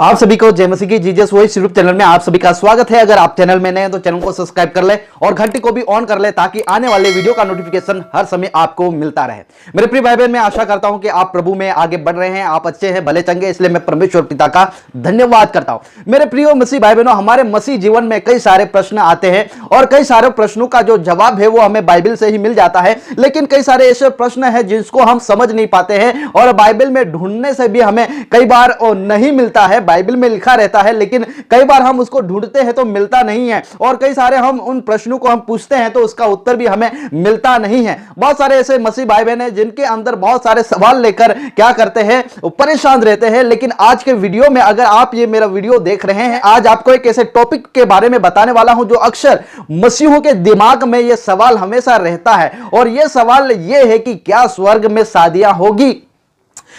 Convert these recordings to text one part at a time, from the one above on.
आप सभी को जय मसीह की जीसस वॉइस यूट्यूब चैनल में आप सभी का स्वागत है। अगर आप चैनल में नए हैं तो चैनल को सब्सक्राइब कर ले और घंटी को भी ऑन कर ले ताकि आने वाले वीडियो का नोटिफिकेशन हर समय आपको मिलता रहे। मेरे प्रिय भाई बहन, मैं आशा करता हूं कि आप प्रभु में आगे बढ़ रहे हैं, आप अच्छे हैं, भले चंगे, इसलिए मैं परमेश्वर पिता का धन्यवाद करता हूं। मेरे प्रिय मसीह भाई बहनों, हमारे मसीह जीवन में कई सारे प्रश्न आते हैं और कई सारे प्रश्नों का जो जवाब है वो हमें बाइबल से ही मिल जाता है, लेकिन कई सारे ऐसे प्रश्न हैं जिसको हम समझ नहीं पाते हैं और बाइबल में ढूंढने से भी हमें कई बार नहीं मिलता है। बाइबल में लिखा रहता है लेकिन कई बार हम उसको ढूंढते हैं तो मिलता नहीं है, और कई सारे हम उन प्रश्नों को हम पूछते हैं तो उसका उत्तर भी हमें मिलता नहीं है। बहुत सारे ऐसे मसीह भाई बहन हैं जिनके अंदर बहुत सारे सवाल लेकर क्या करते हैं, परेशान रहते हैं। लेकिन आज के वीडियो में अगर आप ये मेरा वीडियो देख रहे हैं, आज आपको एक ऐसे टॉपिक के बारे में बताने वाला हूं जो अक्सर मसीहों के दिमाग में यह सवाल हमेशा रहता है, और यह सवाल यह है कि क्या स्वर्ग में शादियां होगी?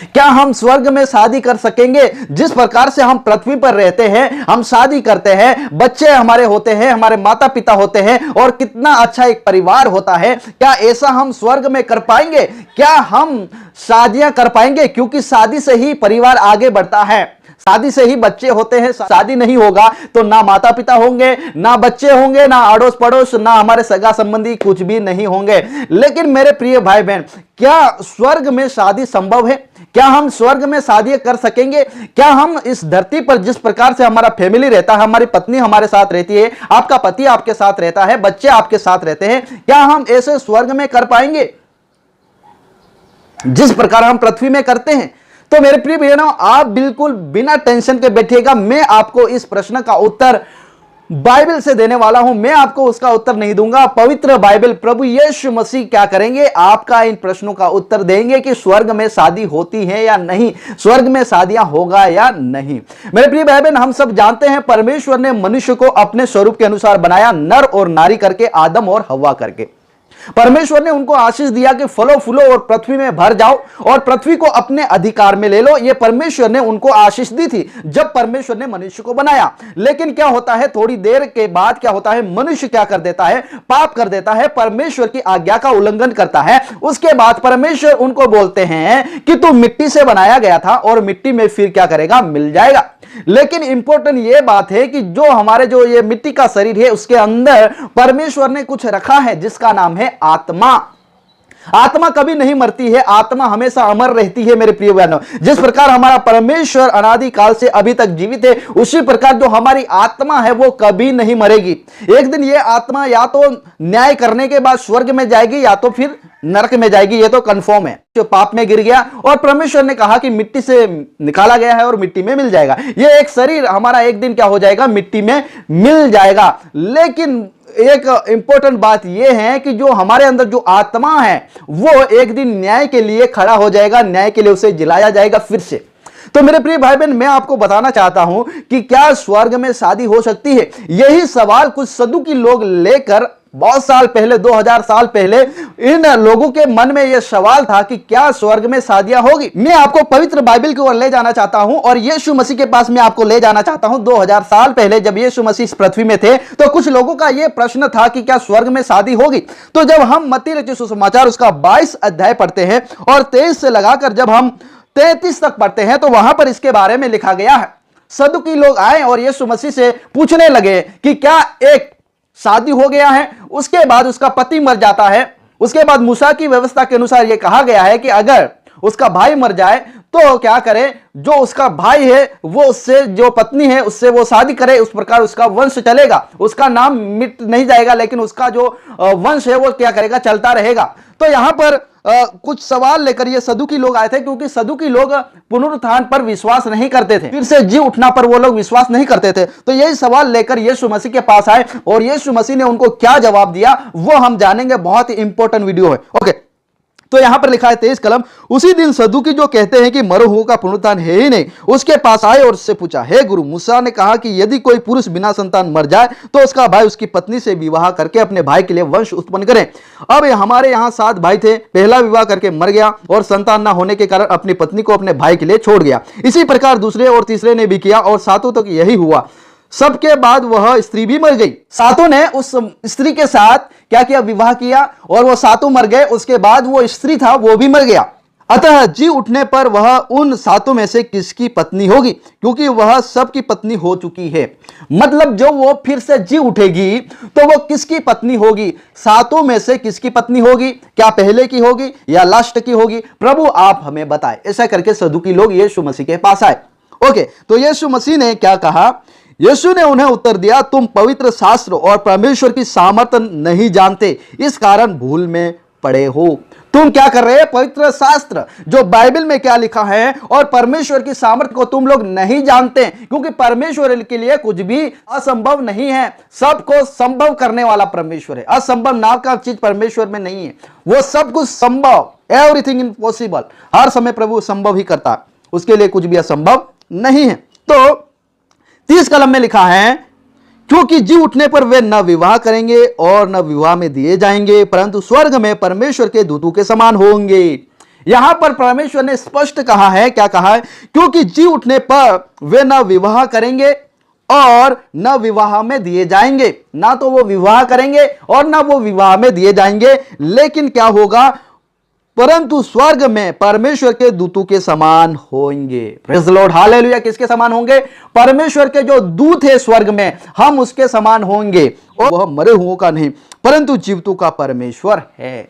क्या हम स्वर्ग में शादी कर सकेंगे? जिस प्रकार से हम पृथ्वी पर रहते हैं, हम शादी करते हैं, बच्चे हमारे होते हैं, हमारे माता पिता होते हैं और कितना अच्छा एक परिवार होता है, क्या ऐसा हम स्वर्ग में कर पाएंगे? क्या हम शादियां कर पाएंगे? क्योंकि शादी से ही परिवार आगे बढ़ता है, शादी से ही बच्चे होते हैं। शादी नहीं होगा तो ना माता पिता होंगे, ना बच्चे होंगे, ना अड़ोस पड़ोस, ना हमारे सगा संबंधी कुछ भी नहीं होंगे। लेकिन मेरे प्रिय भाई बहन, क्या स्वर्ग में शादी संभव है? क्या हम स्वर्ग में शादी कर सकेंगे? क्या हम इस धरती पर जिस प्रकार से हमारा फैमिली रहता है, हमारी पत्नी हमारे साथ रहती है, आपका पति आपके साथ रहता है, बच्चे आपके साथ रहते हैं, क्या हम ऐसे स्वर्ग में कर पाएंगे जिस प्रकार हम पृथ्वी में करते हैं? तो मेरे प्रिय बहनों, आप बिल्कुल बिना टेंशन के बैठिएगा। मैं आपको इस प्रश्न का उत्तर बाइबल से देने वाला हूं। मैं आपको उसका उत्तर नहीं दूंगा, पवित्र बाइबल प्रभु यीशु मसीह क्या करेंगे, आपका इन प्रश्नों का उत्तर देंगे कि स्वर्ग में शादी होती है या नहीं, स्वर्ग में शादियां होगा या नहीं। मेरे प्रिय भाई बहन, हम सब जानते हैं परमेश्वर ने मनुष्य को अपने स्वरूप के अनुसार बनाया, नर और नारी करके, आदम और हव्वा करके। परमेश्वर ने उनको आशीष दिया कि फलो फूलो और पृथ्वी में भर जाओ और पृथ्वी को अपने अधिकार में ले लो। यह परमेश्वर ने उनको आशीष दी थी जब परमेश्वर ने मनुष्य को बनाया। लेकिन क्या होता है, थोड़ी देर के बाद क्या होता है, मनुष्य क्या कर देता है, पाप कर देता है, परमेश्वर की आज्ञा का उल्लंघन करता है। उसके बाद परमेश्वर उनको बोलते हैं कि तू मिट्टी से बनाया गया था और मिट्टी में फिर क्या करेगा, मिल जाएगा। लेकिन इंपॉर्टेंट यह बात है कि जो हमारे जो ये मिट्टी का शरीर है उसके अंदर परमेश्वर ने कुछ रखा है जिसका नाम है आत्मा। आत्मा कभी नहीं मरती है, आत्मा हमेशा अमर रहती है। मेरे प्रिय बहनों, जिस प्रकार हमारा परमेश्वर अनादि काल से अभी तक जीवित है, उसी प्रकार जो हमारी आत्मा है वो कभी नहीं मरेगी। एक दिन ये आत्मा या तो न्याय करने के बाद स्वर्ग में जाएगी या तो फिर नरक में जाएगी, ये तो कंफर्म है। जो पाप में गिर गया और परमेश्वर ने कहा कि मिट्टी से निकाला गया है और मिट्टी में मिल जाएगा, ये एक शरीर हमारा एक दिन क्या हो जाएगा, मिट्टी में मिल जाएगा। लेकिन एक इंपॉर्टेंट बात यह है कि जो हमारे अंदर जो आत्मा है वो एक दिन न्याय के लिए खड़ा हो जाएगा, न्याय के लिए उसे जिलाया जाएगा फिर से। तो मेरे प्रिय भाई बहन, मैं आपको बताना चाहता हूं कि क्या स्वर्ग में शादी हो सकती है? यही सवाल कुछ सदुकी लोग लेकर बहुत साल पहले, 2000 साल पहले इन लोगों के मन में यह सवाल था कि क्या स्वर्ग में शादियां होगी। मैं आपको पवित्र बाइबल की ओर ले जाना चाहता हूं और यीशु मसीह के पास मैं आपको ले जाना चाहता हूं। 2000 साल पहले जब यीशु मसीह इस पृथ्वी में थे तो कुछ लोगों का यह प्रश्न था कि क्या स्वर्ग में शादी होगी। तो जब हम मत्ती रचित सुसमाचार उसका 22 अध्याय पढ़ते हैं और 23 से लगाकर जब हम 33 तक पढ़ते हैं तो वहां पर इसके बारे में लिखा गया है। सदुकी लोग आए और यीशु मसीह से पूछने लगे कि क्या एक शादी हो गया है, उसके बाद उसका पति मर जाता है, उसके बाद मूसा की व्यवस्था के अनुसार यह कहा गया है कि अगर उसका भाई मर जाए तो क्या करे, जो उसका भाई है वो उससे, जो पत्नी है उससे वो शादी करे, उस प्रकार उसका वंश चलेगा, उसका नाम मिट नहीं जाएगा लेकिन उसका जो वंश है वो क्या करेगा, चलता रहेगा। तो यहां पर कुछ सवाल लेकर ये सदुकी लोग आए थे, क्योंकि सदुकी लोग पुनरुत्थान पर विश्वास नहीं करते थे, फिर से जी उठना पर वो लोग विश्वास नहीं करते थे। तो यही सवाल लेकर यीशु मसीह के पास आए और यीशु मसीह ने उनको क्या जवाब दिया वो हम जानेंगे। बहुत ही इंपॉर्टेंट वीडियो है। ओके, तो यहां पर लिखा है 23 कलम, उसी दिन सदुकी जो कहते हैं कि मरे हुओं का पुनरुत्थान है ही नहीं, उसके पास आए और उससे पूछा, हे गुरु, मूसा ने कहा कि यदि कोई पुरुष बिना संतान मर जाए तो उसका भाई उसकी पत्नी से विवाह करके अपने भाई के लिए वंश उत्पन्न करे। अब हमारे यहाँ 7 भाई थे, पहला विवाह करके मर गया और संतान न होने के कारण अपनी पत्नी को अपने भाई के लिए छोड़ गया। इसी प्रकार दूसरे और तीसरे ने भी किया और 7 तक यही हुआ। सबके बाद वह स्त्री भी मर गई। 7 ने उस स्त्री के साथ क्या किया, विवाह किया और वो 7 मर गए। उसके बाद वो स्त्री था वो भी मर गया। अतः जी उठने पर वह उन सातों में से किसकी पत्नी होगी, क्योंकि वह सबकी पत्नी हो चुकी है। मतलब जो वो फिर से जी उठेगी तो वो किसकी पत्नी होगी, सातों में से किसकी पत्नी होगी, क्या पहले की होगी या लास्ट की होगी, प्रभु आप हमें बताएं। ऐसा करके सदुकी लोग यीशु मसीह के पास आए। ओके, तो यीशु मसीह ने क्या कहा? यीशु ने उन्हें उत्तर दिया, तुम पवित्र शास्त्र और परमेश्वर की सामर्थ्य नहीं जानते, इस कारण भूल में पड़े हो। तुम क्या कर रहे हैं? पवित्र शास्त्र जो बाइबल में क्या लिखा है और परमेश्वर की सामर्थ्य को तुम लोग नहीं जानते, क्योंकि परमेश्वर के लिए कुछ भी असंभव नहीं है। सबको संभव करने वाला परमेश्वर है। असंभव नाम का चीज परमेश्वर में नहीं है। वो सब कुछ संभव, एवरीथिंग इम्पॉसिबल। हर समय प्रभु संभव ही करता है, उसके लिए कुछ भी असंभव नहीं है। तो 30 कलम में लिखा है, क्योंकि जी उठने पर वे न विवाह करेंगे और न विवाह में दिए जाएंगे, परंतु स्वर्ग में परमेश्वर के दूतों के समान होंगे। यहां पर परमेश्वर ने स्पष्ट कहा है, क्या कहा है? क्योंकि जी उठने पर वे न विवाह करेंगे और न विवाह में दिए जाएंगे। ना तो वो विवाह करेंगे और ना वो विवाह में दिए जाएंगे, लेकिन क्या होगा? परंतु स्वर्ग में परमेश्वर के दूतों के समान होंगे। Praise the Lord, hallelujah. किसके समान होंगे? परमेश्वर के जो दूत है स्वर्ग में, हम उसके समान होंगे। और वह मरे हुओं का नहीं परंतु जीवितों का परमेश्वर है।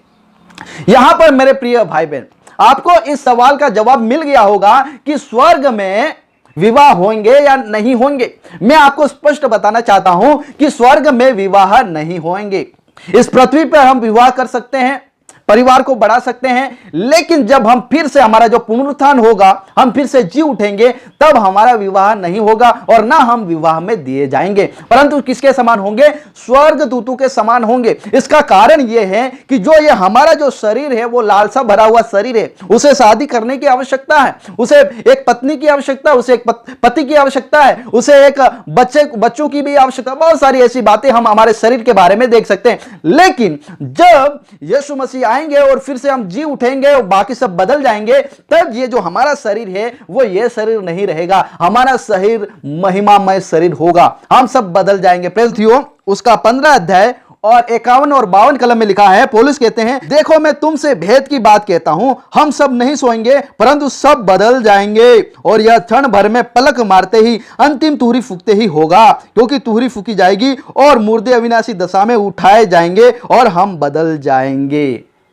यहां पर मेरे प्रिय भाई बहन, आपको इस सवाल का जवाब मिल गया होगा कि स्वर्ग में विवाह होंगे या नहीं होंगे। मैं आपको स्पष्ट बताना चाहता हूं कि स्वर्ग में विवाह नहीं होंगे। इस पृथ्वी पर हम विवाह कर सकते हैं, परिवार को बढ़ा सकते हैं, लेकिन जब हम फिर से, हमारा जो पुनरुत्थान होगा, हम फिर से जी उठेंगे, तब हमारा विवाह नहीं होगा और ना हम विवाह में दिए जाएंगे, परंतु किसके समान होंगे? स्वर्ग दूतों के समान होंगे। इसका कारण यह है कि जो ये हमारा जो शरीर है, वो लालसा भरा हुआ शरीर है, उसे शादी करने की आवश्यकता है, उसे एक पत्नी की आवश्यकता है, उसे एक पति की आवश्यकता है, उसे एक बच्चों की भी आवश्यकता। बहुत सारी ऐसी बातें हम हमारे शरीर के बारे में देख सकते हैं। लेकिन जब यीशु मसीह आएंगे और फिर से हम जी उठेंगे और बाकी सब बदल जाएंगे, तब ये जो हमारा शरीर है वो ये शरीर नहीं रहेगा। हमारा शरीर महिमामय शरीर होगा, हम सब बदल जाएंगे। प्रेज़ थियो उसका 15 अध्याय और 51 और 52 कलम में लिखा है, पौलुस कहते हैं, देखो मैं तुमसे भेद की बात कहता हूं, हम सब नहीं सोएंगे परंतु सब बदल जाएंगे, और यह क्षण भर में पलक मारते ही अंतिम तुहरी फूंकते ही होगा, क्योंकि तुहरी फूंकी जाएगी और मुर्दे अविनाशी दशा में उठाए जाएंगे और हम बदल जाएंगे।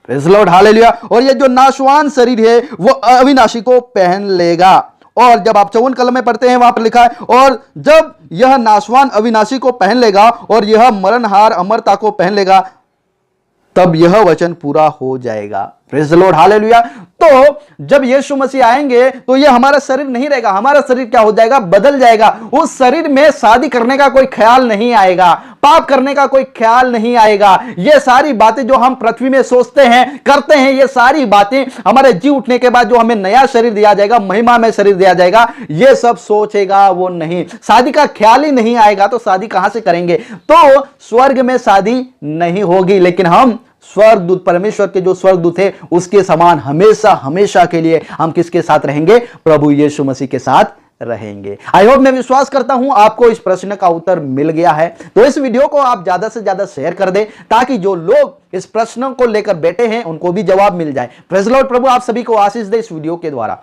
Praise the Lord, hallelujah. और यह जो नाशवान शरीर है वो अविनाशी को पहन लेगा। और जब आप 54 कलम में पढ़ते हैं, वहां पर लिखा है, और जब यह नाशवान अविनाशी को पहन लेगा और यह मरणहार अमरता को पहन लेगा, तब यह वचन पूरा हो जाएगा। Praise the Lord, hallelujah. तो जब यीशु मसीह आएंगे तो ये हमारा शरीर नहीं रहेगा, हमारा शरीर क्या हो जाएगा? बदल जाएगा। उस शरीर में शादी करने का कोई ख्याल नहीं आएगा, पाप करने का कोई ख्याल नहीं आएगा। ये सारी बातें जो हम पृथ्वी में सोचते हैं, करते हैं, ये सारी बातें हमारे जी उठने के बाद जो हमें नया शरीर दिया जाएगा, महिमा में शरीर दिया जाएगा, ये सब सोचेगा वो नहीं। शादी का ख्याल ही नहीं आएगा तो शादी कहां से करेंगे? तो स्वर्ग में शादी नहीं होगी, लेकिन हम स्वर्गदूत, परमेश्वर के जो स्वर्गदूत है, उसके समान हमेशा हमेशा के लिए हम किसके साथ रहेंगे? प्रभु यीशु मसीह के साथ रहेंगे। आई होप, मैं विश्वास करता हूं आपको इस प्रश्न का उत्तर मिल गया है। तो इस वीडियो को आप ज्यादा से ज्यादा शेयर कर दें, ताकि जो लोग इस प्रश्न को लेकर बैठे हैं उनको भी जवाब मिल जाए। प्रेज़ द लॉर्ड, प्रभु आप सभी को आशीष दे इस वीडियो के द्वारा।